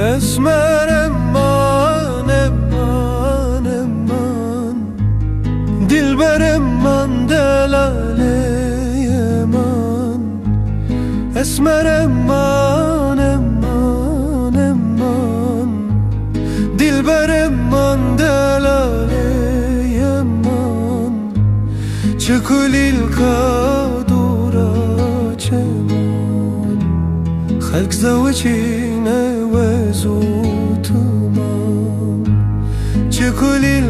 اسمر من من من دلبر من دلاله من اسمر من من من دلبر من دلاله من چکلیل کدورا چمان خلق زوجینه و زوتمان چکلیل